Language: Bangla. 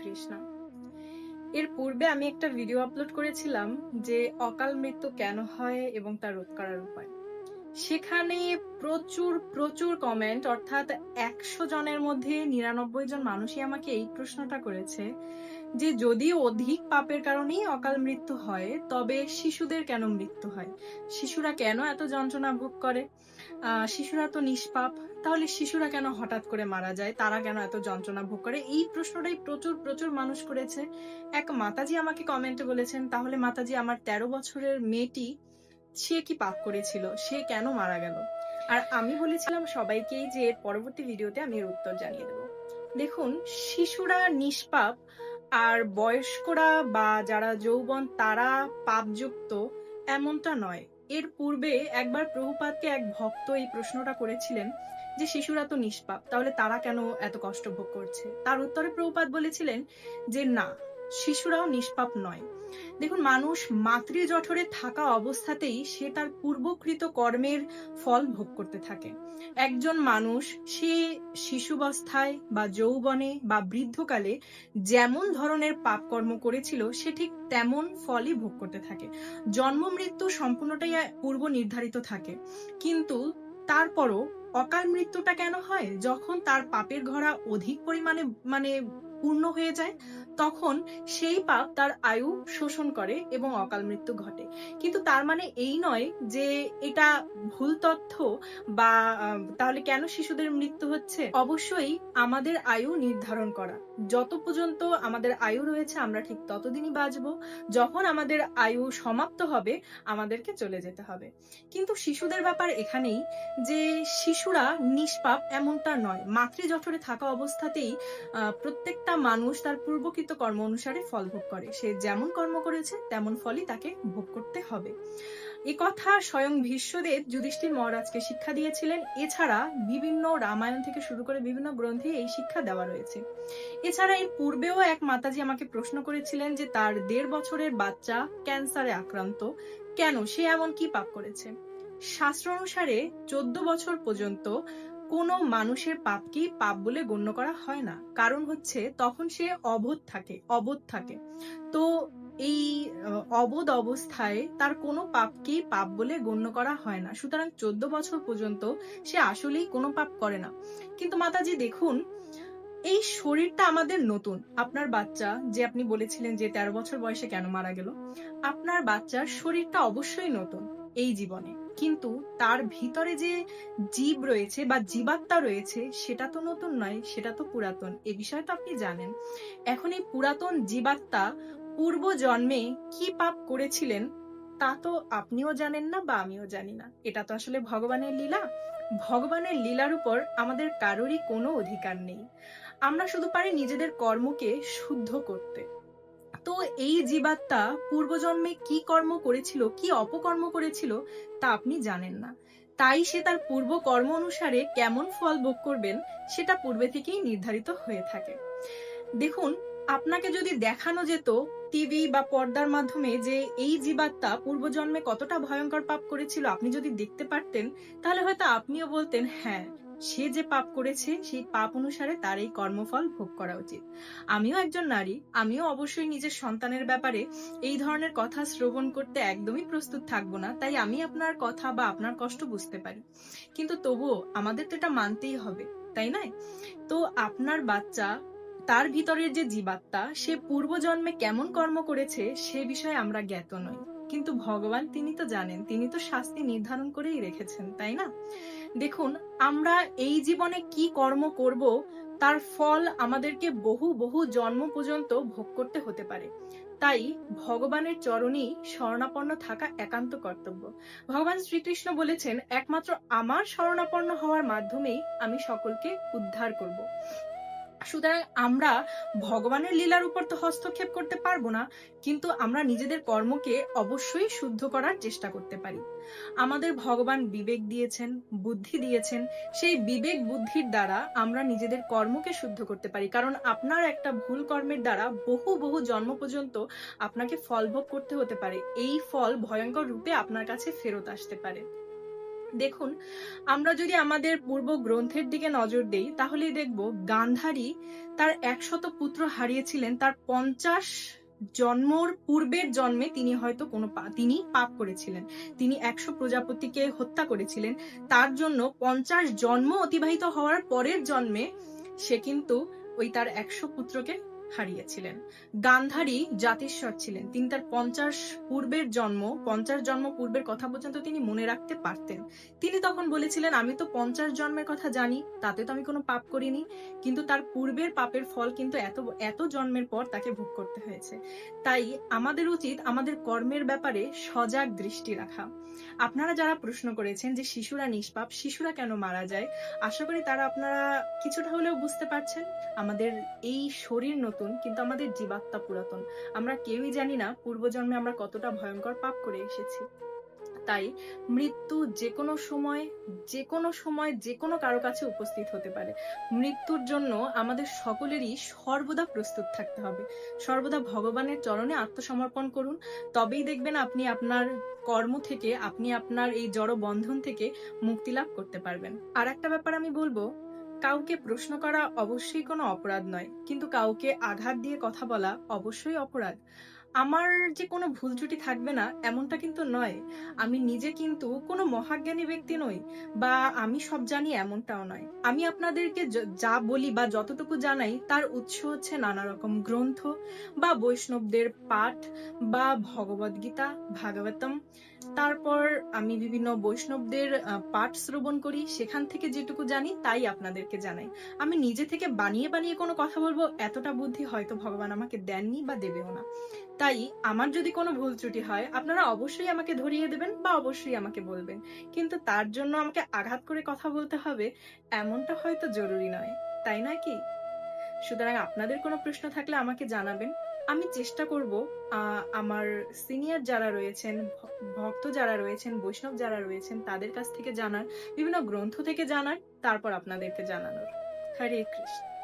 কৃষ্ণ। এর পূর্বে আমি একটা ভিডিও আপলোড করেছিলাম যে অকাল মৃত্যু কেন হয় এবং তা রোধ করার উপায়। সেখানে প্রচুর প্রচুর কমেন্ট, অর্থাৎ 100 জনের মধ্যে 99 জন মানুষই আমাকে এই প্রশ্নটা করেছে যে যদি অধিক পাপের কারণেই অকাল মৃত্যু হয় তবে শিশুদের কেন মৃত্যু হয়, শিশুরা কেন এত যন্ত্রণা ভোগ করে, শিশুরা তো নিষ্পাপ, তাহলে শিশুরা কেন হঠাৎ করে মারা যায়, তারা কেন এত যন্ত্রণা ভোগ করে। এই প্রশ্নটাই প্রচুর প্রচুর মানুষ করেছে। এক মাতাজি আমাকে কমেন্টে বলেছেন, তাহলে মাতাজি আমার 13 বছরের মেয়েটি সে কি পাপ করেছিল, সে কেন মারা গেল? আর আমি বলেছিলাম সবাইকেই যে এর পরবর্তী ভিডিওতে আমি এর উত্তর জানিয়ে দেব। দেখুন, শিশুরা নিষ্পাপ আর বয়স্করা বা যারা যৌবন তারা পাপযুক্ত এমনটা নয়। এর পূর্বে একবার প্রভুপাদকে এক ভক্ত এই প্রশ্নটা করেছিলেন যে শিশুরা তো নিষ্পাপ, তাহলে তারা কেন এত কষ্ট ভোগ করছে। তার উত্তরে প্রভুপাদ বলেছিলেন যে না, শিশুরাও নিষ্পাপ নয়। দেখুন, মানুষ মাতৃজঠরে থাকা অবস্থাতেই সে তার পূর্বকৃত কর্মের ফল ভোগ করতে থাকে। একজন মানুষ সে শিশুবস্থায় বা যৌবনে বা বৃদ্ধকালে যেমন ধরনের পাপ কর্ম করেছিল সে ঠিক তেমন ফলই ভোগ করতে থাকে। জন্ম মৃত্যু সম্পূর্ণটাই পূর্ব নির্ধারিত থাকে, কিন্তু তারপরও অকাল মৃত্যুটা কেন হয়? যখন তার পাপের ঘোড়া অধিক পরিমাণে মানে পূর্ণ হয়ে যায়, তখন সেই পাপ তার আয়ু শোষণ করে এবং অকাল মৃত্যু ঘটে। কিন্তু তার মানে এই নয় যে এটা ভুল তথ্য বা তাহলে কেন শিশুদের মৃত্যু হচ্ছে। অবশ্যই আমাদের আয়ু নির্ধারণ করা, যত পর্যন্ত আমাদের আয়ু রয়েছে আমরা ঠিক ততদিনই বাঁচবো। যখন আমাদের আয়ু সমাপ্ত হবে আমাদেরকে চলে যেতে হবে। কিন্তু শিশুদের ব্যাপার এখানেই যে শিশুরা নিষ্পাপ এমনটা নয়। মাতৃজঠরে থাকা অবস্থাতেই প্রত্যেকটা মানুষ তার পূর্বকৃত কর্ম অনুসারে ফল ভোগ করে। সে যেমন কর্ম করেছে তেমন ফলই তাকে ভোগ করতে হবে। এ কথা স্বয়ং ভীষ্মদেব যুধিষ্ঠির মহারাজকে শিক্ষা দিয়েছিলেন। এছাড়া বিভিন্ন রামায়ণ থেকে শুরু করে বিভিন্ন গ্রন্থে এই শিক্ষা দেওয়া রয়েছে। এছাড়া এর পূর্বেও এক মাতাজি আমাকে প্রশ্ন করেছিলেন যে তার 1.5 বছরের বাচ্চা ক্যান্সারে আক্রান্ত, কেন, সে এমন কি পাপ করেছে? শাস্ত্র অনুসারে 14 বছর পর্যন্ত কোনো মানুষের পাপকেই পাপ বলে গণ্য করা হয় না। কারণ হচ্ছে তখন সে অবোধ থাকে। তো এই অবোধ অবস্থায় তার কোনো পাপকেই পাপ বলে গণ্য করা হয় না। সুতরাং 14 বছর পর্যন্ত সে আসলেই কোনো পাপ করে না। কিন্তু মাতাজি দেখুন, এই শরীরটা আমাদের নতুন। আপনার বাচ্চা যে আপনি বলেছিলেন যে 13 বছর বয়সে কেন মারা গেল, আপনার বাচ্চার শরীরটা অবশ্যই নতুন এই জীবনে, কিন্তু তার ভিতরে যে জীব রয়েছে বা জীবাত্মা রয়েছে সেটা তো নতুন নয়, সেটা তো পুরাতন। এ বিষয়ে তো আপনি জানেন। এখন এই পুরাতন জীবাত্মা পূর্ব জন্মে কি পাপ করেছিলেন তা তো আপনিও জানেন না বা আমিও জানি না। এটা তো আসলে ভগবানের লীলা। ভগবানের লীলার উপর আমাদের কারোরই কোনো অধিকার নেই। আমরা শুধু পারি নিজেদের কর্মকে শুদ্ধ করতে। তো এই জীবাত্মা পূর্বজন্মে কি কর্ম করেছিল, কি অপকর্ম করেছিল তা আপনি জানেন না। তাই সে তার পূর্ব কর্ম অনুসারে কেমন ফল ভোগ করবেন সেটা পূর্বে থেকেই নির্ধারিত হয়ে থাকে। দেখুন, আপনাকে যদি দেখানো যেত টিভি বা পর্দার মাধ্যমে যে এই জীবাত্মা পূর্বজন্মে কতটা ভয়ঙ্কর পাপ করেছিল, আপনি যদি দেখতে পারতেন, তাহলে হয়তো আপনিও বলতেন হ্যাঁ, সে যে পাপ করেছে সেই পাপ অনুসারে তার এই কর্মফল ভোগ করা উচিত। আমিও একজন নারী, আমিও অবশ্যই নিজের সন্তানের ব্যাপারে এই ধরনের কথা শ্রবণ করতে একদমই প্রস্তুত থাকবো না। তাই আমি আপনার কথা বা আপনার কষ্ট বুঝতে পারি, কিন্তু তবুও আমাদের তো এটা মানতেই হবে, তাই নয়? তো আপনার বাচ্চা, তার ভিতরের যে জীবাত্মা, সে পূর্বজন্মে কেমন কর্ম করেছে সে বিষয়ে আমরা জ্ঞাত নই, কিন্তু ভগবান তিনি তো জানেন, তিনি তো শাস্তি নির্ধারণ করেই রেখেছেন, তাই না? দেখুন, আমরা এই জীবনে কি কর্ম করব তার ফল আমাদেরকে বহু বহু জন্ম পর্যন্ত ভোগ করতে হতে পারে। তাই ভগবানের চরণেই শরণাপন্ন থাকা একান্ত কর্তব্য। ভগবান শ্রীকৃষ্ণ বলেছেন, একমাত্র আমার শরণাপন্ন হওয়ার মাধ্যমেই আমি সকলকে উদ্ধার করব। সুতরাং আমরা ভগবানের লীলার উপর তো হস্তক্ষেপ করতে পারবো না, কিন্তু আমরা নিজেদের কর্মকে অবশ্যই শুদ্ধ করার চেষ্টা করতে পারি। আমাদের ভগবান বিবেক দিয়েছেন, বুদ্ধি দিয়েছেন। সেই বিবেক বুদ্ধির দ্বারা আমরা নিজেদের কর্মকে শুদ্ধ করতে পারি। কারণ আপনার একটা ভুল কর্মের দ্বারা বহু বহু জন্ম পর্যন্ত আপনাকে ফল ভোগ করতে হতে পারে। এই ফল ভয়ঙ্কর রূপে আপনার কাছে ফেরত আসতে পারে। দেখুন, আমরা যদি আমাদের পূর্ব গ্রন্থের দিকে নজর দেই তাহলেই দেখব গান্ধারী তার 100 পুত্র হারিয়েছিলেন তার 50 জন্মর পূর্বের জন্মে। তিনি হয়তো তিনি পাপ করেছিলেন, তিনি 100 প্রজাপতিকে হত্যা করেছিলেন। তার জন্য 50 জন্ম অতিবাহিত হওয়ার পরের জন্মে সে কিন্তু ওই তার 100 পুত্রকে হারিয়েছিলেন। গান্ধারী জাতিস্বর ছিলেন, তিনি তার 50 জন্ম পূর্বের কথা পর্যন্ত তিনি মনে রাখতে পারতেন। তিনি তখন বলেছিলেন, আমি তো 50 জন্মের কথা জানি, তাতে তো আমি কোনো পাপ করিনি, কিন্তু তার পূর্বের পাপের ফল কিন্তু এত জন্মের পর তাকে ভোগ করতে হয়েছে। তাই আমাদের উচিত আমাদের কর্মের ব্যাপারে সজাগ দৃষ্টি রাখা। আপনারা যারা প্রশ্ন করেছেন যে শিশুরা নিষ্পাপ, শিশুরা কেন মারা যায়, আশা করি তারা আপনারা কিছুটা হলেও বুঝতে পারছেন। আমাদের এই শরীর নতুন, কিন্তু আমাদের জীবাত্মা পুরাতন। আমরা কেউই জানি না পূর্বজন্মে আমরা কতটা ভয়ঙ্কর পাপ করে এসেছি। তাই মৃত্যু যে কোনো সময় যে কোনো কারো কাছে উপস্থিত হতে পারে। মৃত্যুর জন্য আমাদের সকলেরই সর্বদা প্রস্তুত থাকতে হবে। সর্বদা ভগবানের চরণে আত্মসমর্পণ করুন, তবেই দেখবেন আপনি আপনার কর্ম থেকে, আপনি আপনার এই জড় বন্ধন থেকে মুক্তি লাভ করতে পারবেন। আর একটা ব্যাপার আমি বলবো, কাউকে প্রশ্ন করা অবশ্যই কোনো অপরাধ নয়, কিন্তু কাউকে আঘাত দিয়ে কথা বলা অবশ্যই অপরাধ। আমার যে কোনো ভুল ত্রুটি থাকবে না এমনটা কিন্তু নয়। আমি নিজে কিন্তু কোনো মহাজ্ঞানী ব্যক্তি নই, বা আমি সব জানি এমনটাও নয়। আমি আপনাদেরকে যা বলি বা যতটুকু জানাই তার উৎস হচ্ছে নানা রকম গ্রন্থ বা বৈষ্ণবদের পাঠ বা ভগবদ্গীতা, ভাগবতম। তারপর আমি বিভিন্ন বৈষ্ণবদের পাঠ শ্রবণ করি, সেখান থেকে যেটুকু জানি তাই আপনাদেরকে জানাই। আমি নিজে থেকে বানিয়ে বানিয়ে কোনো কথা বলবো এতটা বুদ্ধি হয়তো ভগবান আমাকে দেননি বা দেবেও না। তাই আমার যদি কোনো ভুল ত্রুটি হয় আপনারা অবশ্যই আমাকে ধরিয়ে দেবেন বা অবশ্যই আমাকে বলবেন, কিন্তু তার জন্য আমাকে আঘাত করে কথা বলতে হবে এমনটা হয়তো জরুরি নয়, তাই নয় কি? সুতরাং আপনাদের কোনো প্রশ্ন থাকলে আমাকে জানাবেন। আমি চেষ্টা করব আমার সিনিয়র যারা রয়েছেন, ভক্ত যারা রয়েছেন, বৈষ্ণব যারা রয়েছেন তাদের কাছ থেকে জানার, বিভিন্ন গ্রন্থ থেকে জানার, তারপর আপনাদেরকে জানানোর। হরে কৃষ্ণ।